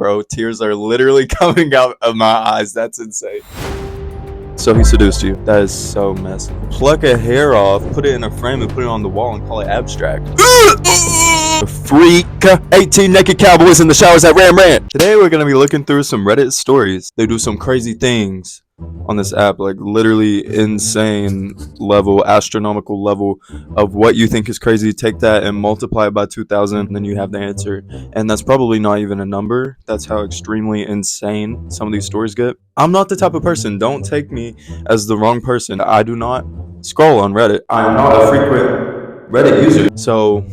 Bro, tears are literally coming out of my eyes. That's insane. So he seduced you. That is so messy. Pluck a hair off, put it in a frame, and put it on the wall and call it abstract. Freak. 18 naked cowboys in the showers at Ram Ran. Today we're going to be looking through some Reddit stories. They do some crazy things on this app, like literally insane level, astronomical level of what you think is crazy. Take that and multiply it by 2,000, and then you have the answer. And that's probably not even a number. That's how extremely insane some of these stories get. I'm not the type of person, don't take me as the wrong person. I do not scroll on Reddit. I am not a frequent Reddit user. So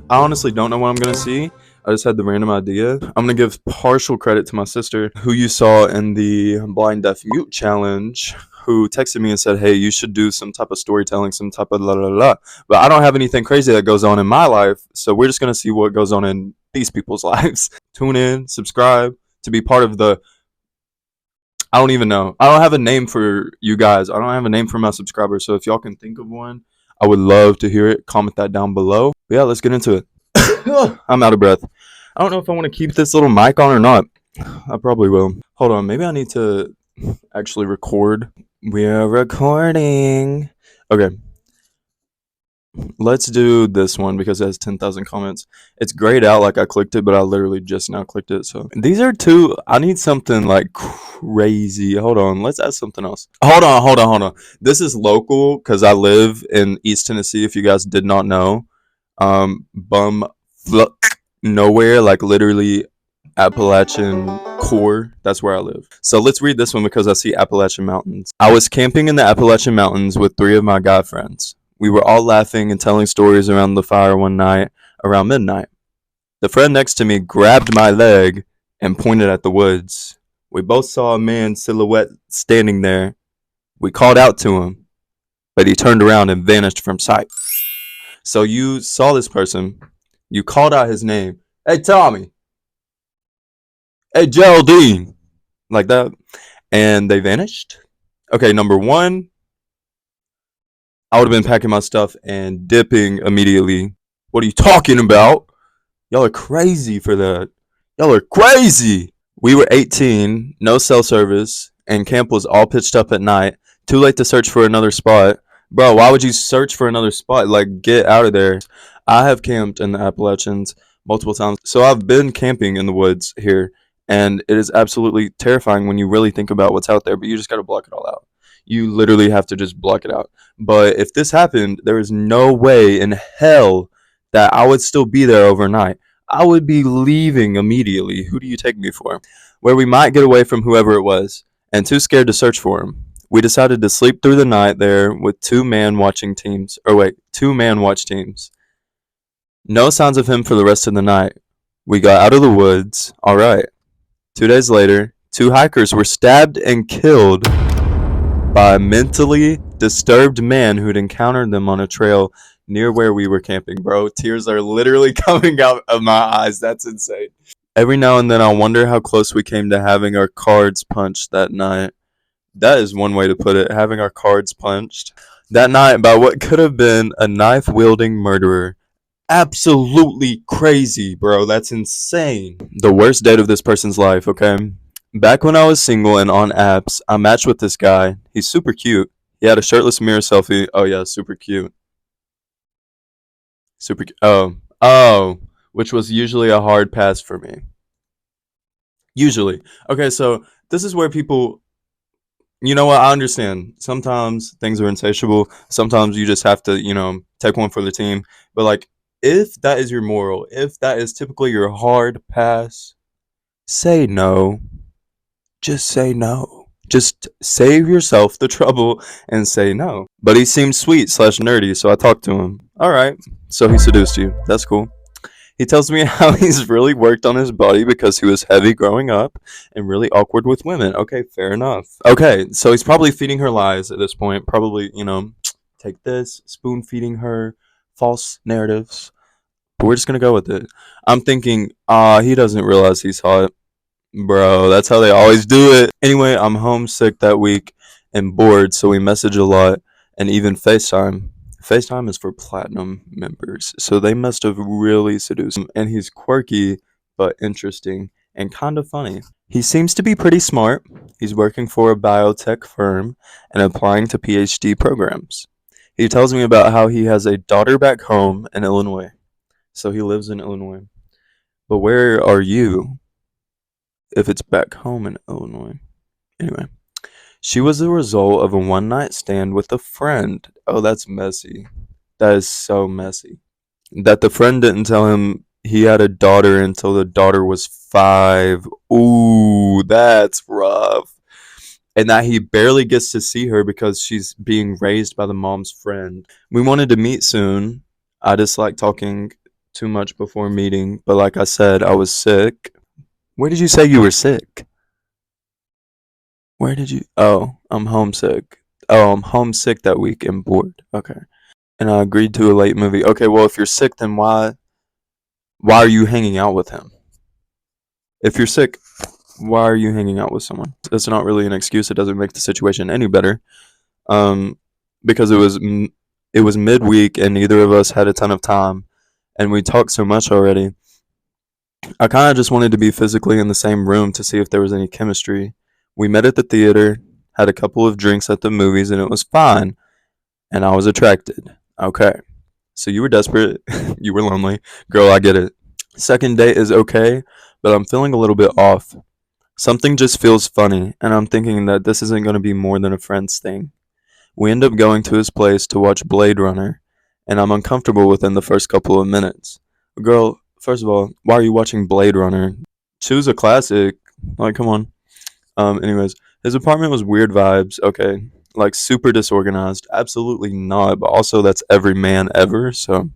I honestly don't know what I'm going to see. I just had the random idea. I'm going to give partial credit to my sister, who you saw in the Blind Deaf Mute Challenge, who texted me and said, hey, you should do some type of storytelling, some type of la la la. But I don't have anything crazy that goes on in my life, so we're just going to see what goes on in these people's lives. Tune in, subscribe to be part of the... I don't even know. I don't have a name for you guys. I don't have a name for my subscribers, so if y'all can think of one, I would love to hear it. Comment that down below. But yeah, let's get into it. I'm out of breath. I don't know if I want to keep this little mic on or not. I probably will. Hold on. Maybe I need to actually record. We're recording. Okay. Let's do this one because it has 10,000 comments. It's grayed out like I clicked it, but I literally just now clicked it. So these are two. I need something like crazy. Hold on. Let's add something else. Hold on. This is local because I live in East Tennessee, if you guys did not know. Nowhere, like literally Appalachian core. That's where I live. So let's read this one because I see Appalachian Mountains. I was camping in the Appalachian Mountains with 3 of my guy friends. We were all laughing and telling stories around the fire one night around midnight. The friend next to me grabbed my leg and pointed at the woods. We both saw a man's silhouette standing there. We called out to him, but he turned around and vanished from sight. So you saw this person, you called out his name. Hey, Tommy. Hey, Geraldine. Like that. And they vanished. Okay, number one, I would have been packing my stuff and dipping immediately. What are you talking about? Y'all are crazy for that. Y'all are crazy. We were 18, no cell service, and camp was all pitched up at night. Too late to search for another spot. Bro, why would you search for another spot? Like, get out of there. I have camped in the Appalachians multiple times. So I've been camping in the woods here, and it is absolutely terrifying when you really think about what's out there, but you just got to block it all out. You literally have to just block it out. But if this happened, there is no way in hell that I would still be there overnight. I would be leaving immediately. Who do you take me for? Where we might get away from whoever it was, and too scared to search for him. We decided to sleep through the night there with 2 man-watch teams. No signs of him for the rest of the night. We got out of the woods. All right. 2 days later, 2 hikers were stabbed and killed by a mentally disturbed man who'd encountered them on a trail near where we were camping. Bro, tears are literally coming out of my eyes. That's insane. Every now and then I wonder how close we came to having our cards punched that night. That is one way to put it, having our cards punched that night by what could have been a knife-wielding murderer. Absolutely crazy, bro. That's insane. The worst date of this person's life, okay? Back when I was single and on apps, I matched with this guy. He's super cute. He had a shirtless mirror selfie. Oh, yeah, super cute. Oh, which was usually a hard pass for me. Usually. Okay, so this is where people... You know what? I understand. Sometimes things are insatiable. Sometimes you just have to, take one for the team. But, like, if that is your moral, if that is typically your hard pass, say no. Just say no. Just save yourself the trouble and say no. But he seemed sweet/nerdy, so I talked to him. Alright, so he seduced you. That's cool. He tells me how he's really worked on his body because he was heavy growing up and really awkward with women. Okay, fair enough. Okay, so he's probably feeding her lies at this point. Probably, take this, spoon feeding her false narratives. But we're just going to go with it. I'm thinking, he doesn't realize he's hot. Bro, that's how they always do it. Anyway, I'm homesick that week and bored, so we message a lot and even FaceTime. FaceTime is for platinum members, so they must have really seduced him. And he's quirky, but interesting and kind of funny. He seems to be pretty smart. He's working for a biotech firm and applying to PhD programs. He tells me about how he has a daughter back home in Illinois. So he lives in Illinois. But where are you if it's back home in Illinois? Anyway, she was the result of a one night stand with a friend. Oh, that's messy. That is so messy. That the friend didn't tell him he had a daughter until the daughter was 5. Ooh, that's rough. And that he barely gets to see her because she's being raised by the mom's friend. We wanted to meet soon. I dislike talking too much before meeting, but like I said, I was sick. Where did you say you were sick? Where did you? Oh, I'm homesick. Oh, I'm homesick that week and bored. Okay. And I agreed to a late movie. Okay, well, if you're sick, then why are you hanging out with him? If you're sick, why are you hanging out with someone? It's not really an excuse. It doesn't make the situation any better. Um, because it was midweek and neither of us had a ton of time, and we talked so much already. I kind of just wanted to be physically in the same room to see if there was any chemistry. We met at the theater, had a couple of drinks at the movies, and it was fine. And I was attracted. Okay. So you were desperate. You were lonely. Girl, I get it. Second date is okay, but I'm feeling a little bit off. Something just feels funny, and I'm thinking that this isn't going to be more than a friend's thing. We end up going to his place to watch Blade Runner, and I'm uncomfortable within the first couple of minutes. Girl, first of all, why are you watching Blade Runner? Choose a classic. Like, come on. Anyways, his apartment was weird vibes. Okay, like super disorganized. Absolutely not. But also, that's every man ever. So,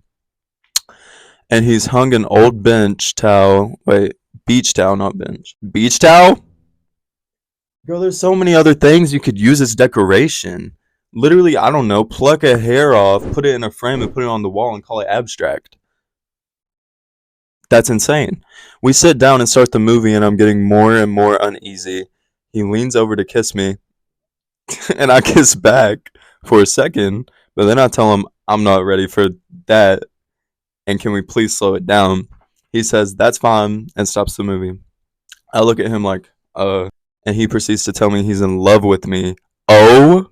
and he's hung an old bench towel. Wait, beach towel, not bench. Beach towel. Girl, there's so many other things you could use as decoration. Literally, I don't know. Pluck a hair off, put it in a frame, and put it on the wall, and call it abstract. That's insane. We sit down and start the movie, and I'm getting more and more uneasy. He leans over to kiss me, and I kiss back for a second, but then I tell him I'm not ready for that, and can we please slow it down? He says that's fine and stops the movie. I look at him like, and he proceeds to tell me he's in love with me. Oh,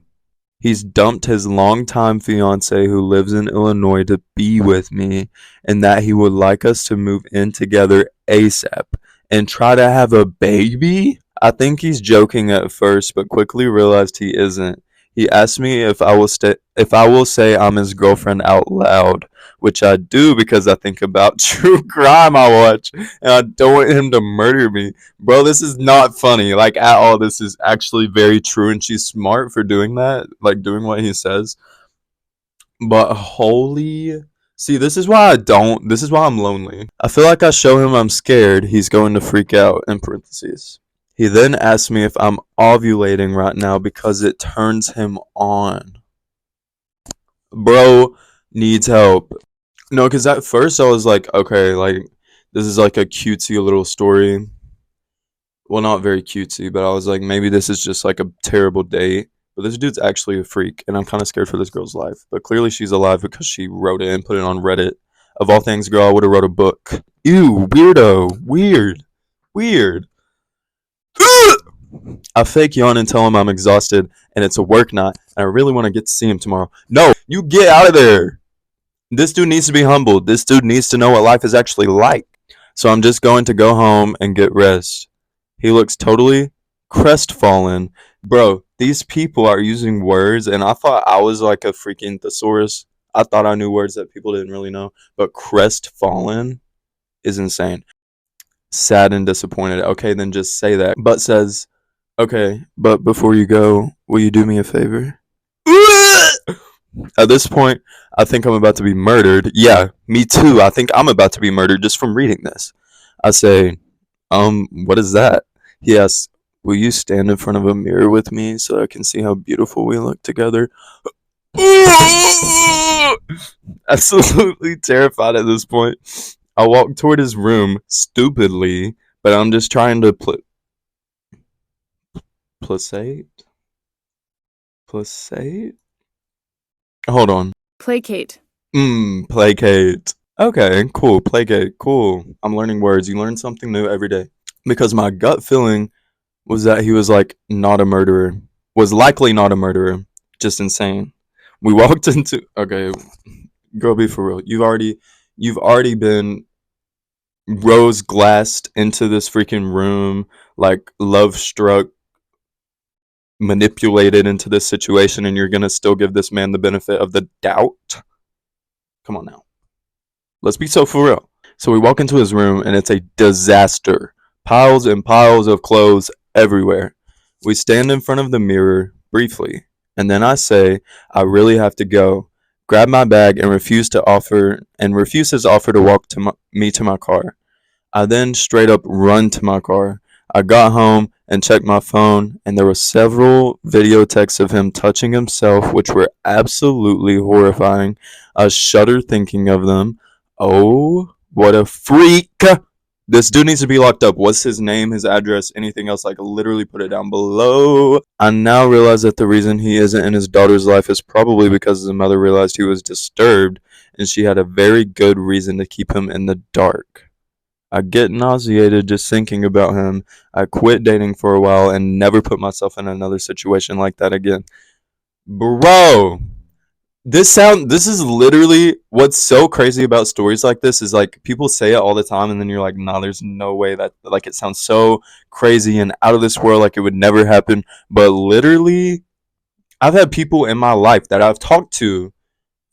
he's dumped his longtime fiance who lives in Illinois to be with me, and that he would like us to move in together ASAP and try to have a baby? I think he's joking at first, but quickly realized he isn't. He asked me if I will say I'm his girlfriend out loud, which I do because I think about true crime I watch, and I don't want him to murder me. Bro, this is not funny, like at all. This is actually very true, and she's smart for doing that, like doing what he says. But holy. See, this is why I'm lonely. I feel like I show him I'm scared, he's going to freak out, in parentheses. He then asks me if I'm ovulating right now because it turns him on. Bro needs help. No, because at first I was like, okay, like, this is like a cutesy little story. Well, not very cutesy, but I was like, maybe this is just like a terrible date. But this dude's actually a freak, and I'm kind of scared for this girl's life. But clearly she's alive because she wrote it and put it on Reddit. Of all things, girl, I would have wrote a book. Ew, weirdo. Weird. Weird. I fake yawn and tell him I'm exhausted and it's a work night and I really want to get to see him tomorrow. No, you get out of there. This dude needs to be humbled. This dude needs to know what life is actually like. So I'm just going to go home and get rest. He looks totally crestfallen. Bro, these people are using words, and I thought I was like a freaking thesaurus. I thought I knew words that people didn't really know. But crestfallen is insane. Sad and disappointed. Okay, then just say that. But says, okay, but before you go, will you do me a favor? At this point, I think I'm about to be murdered. Yeah, me too. I think I'm about to be murdered just from reading this. I say, what is that? He asks, will you stand in front of a mirror with me so I can see how beautiful we look together? Absolutely terrified at this point. I walk toward his room stupidly, but I'm just trying to placate? Placate? Hold on. Placate. Placate. Okay, cool. Placate. Cool. I'm learning words. You learn something new every day. because my gut feeling was that he was like not a murderer, was likely not a murderer, just insane. We walked into, okay, girl, be for real. You've already been rose glassed into this freaking room, like love struck, manipulated into this situation, and you're gonna still give this man the benefit of the doubt? Come on now. Let's be so for real. So we walk into his room and it's a disaster. Piles and piles of clothes everywhere. We stand in front of the mirror briefly, and then I say, I really have to go. Grab my bag and refuse his offer to walk me to my car. I then straight up run to my car. I got home and checked my phone, and there were several video texts of him touching himself, which were absolutely horrifying. I shudder thinking of them. Oh, what a freak! This dude needs to be locked up. What's his name, his address, anything else? Like, literally put it down below. I now realize that the reason he isn't in his daughter's life is probably because his mother realized he was disturbed, and she had a very good reason to keep him in the dark. I get nauseated just thinking about him. I quit dating for a while and never put myself in another situation like that again. Bro, this is literally what's so crazy about stories like this is like people say it all the time and then you're like, nah, there's no way that, like, it sounds so crazy and out of this world, like it would never happen. But literally, I've had people in my life that I've talked to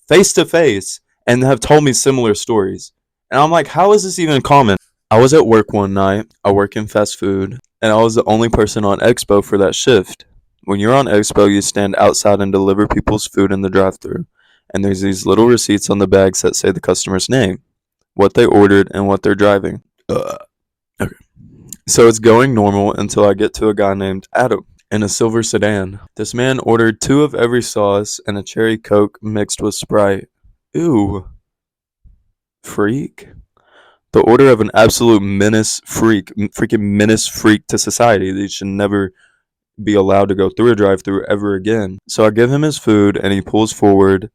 face to face and have told me similar stories. And I'm like, how is this even common? I was at work one night. I work in fast food, and I was the only person on Expo for that shift. When you're on Expo, you stand outside and deliver people's food in the drive-thru, and there's these little receipts on the bags that say the customer's name, what they ordered, and what they're driving. Okay. So it's going normal until I get to a guy named Adam in a silver sedan. This man ordered 2 of every sauce and a cherry Coke mixed with Sprite. Ew. Freak. The order of an absolute freaking menace freak to society. They should never be allowed to go through a drive-thru ever again. So I give him his food and he pulls forward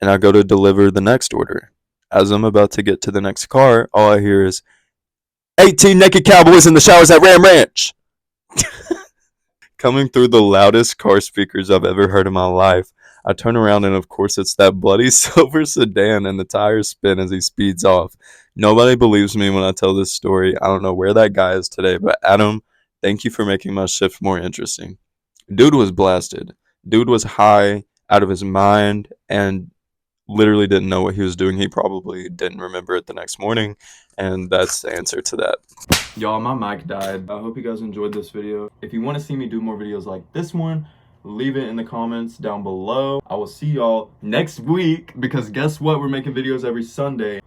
and I go to deliver the next order. As I'm about to get to the next car, all I hear is 18 naked cowboys in the showers at Ram Ranch. Coming through the loudest car speakers I've ever heard in my life. I turn around and of course it's that bloody silver sedan and the tires spin as he speeds off. Nobody believes me when I tell this story. I don't know where that guy is today, but Adam, thank you for making my shift more interesting. Dude was blasted. Dude was high out of his mind and literally didn't know what he was doing. He probably didn't remember it the next morning, and that's the answer to that. Y'all, my mic died. I hope you guys enjoyed this video. If you want to see me do more videos like this one, leave it in the comments down below. I will see y'all next week because guess what? We're making videos every Sunday.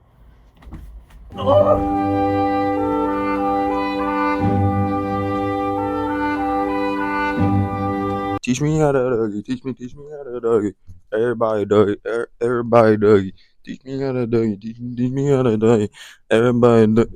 Teach me how to doggy. Teach me how to doggy. Everybody doggy. Everybody doggy. Teach me how to doggy. Teach me how to doggy. Everybody.